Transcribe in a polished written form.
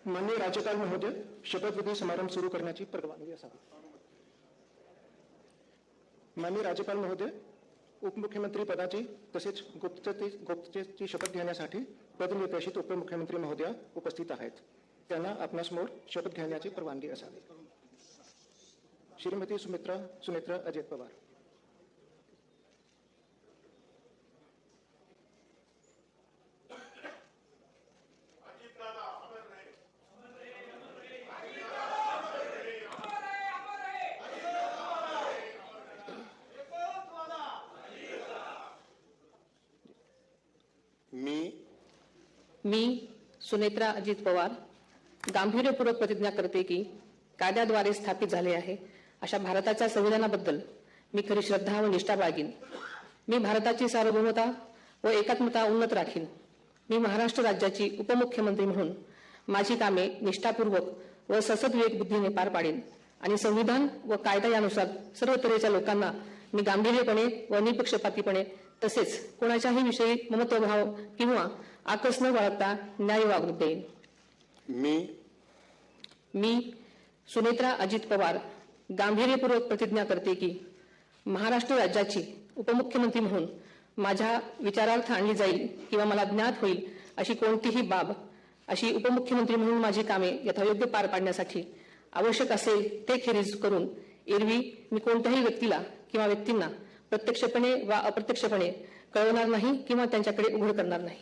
माननीय राज्यपाल महोदय, शपथविधी समारंभ सुरू करण्याची परवानगी असावी. माननीय राज्यपाल महोदय, उपमुख्यमंत्री पदाची तसेच गुप्ततेची शपथ घेण्यासाठी पदनिर्देशित उपमुख्यमंत्री महोदया उपस्थित आहेत. त्यांना आपणासमोर शपथ घेण्याची परवानगी असावी. श्रीमती सुनेत्रा अजित पवार. मी सुनेत्रा अजित पवार गांभीर्यपूर्वक प्रतिज्ञा करते की कायद्याद्वारे स्थापित झाले आहे अशा भारताच्या संविधानाबद्दल मी खरी श्रद्धा व निष्ठा बाळगीन. मी भारताची सार्वभौमता व एकात्मता उन्नत राखीन. मी महाराष्ट्र राज्याची उपमुख्यमंत्री म्हणून माझी कामे निष्ठापूर्वक व ससद विवेक बुद्धीने पार पाडेन आणि संविधान व कायदा यानुसार सर्व तऱ्हेच्या लोकांना मी गांभीर्यपणे व निपक्षपातीपणे तसेच कोणाच्याही विषयी ममत्वभाव किंवा आकस न बाळगता न्याय वागणूक देईन. मी सुनेत्रा अजित पवार गांभीर्यपूर्वक प्रतिज्ञा करते की महाराष्ट्र राज्याची उपमुख्यमंत्री म्हणून माझ्या विचारार्थ आणली जाईल किंवा मला ज्ञात होईल अशी कोणतीही बाब अशी उपमुख्यमंत्री म्हणून माझी कामे यथायोग्य पार पाडण्यासाठी आवश्यक असेल ते खेरीज करून एरवी मी कोणत्याही व्यक्तीला किंवा व्यक्तींना प्रत्यक्षपणे वा अप्रत्यक्षपणे कळवणार नाही किंवा त्यांच्याकडे उघड करणार नाही.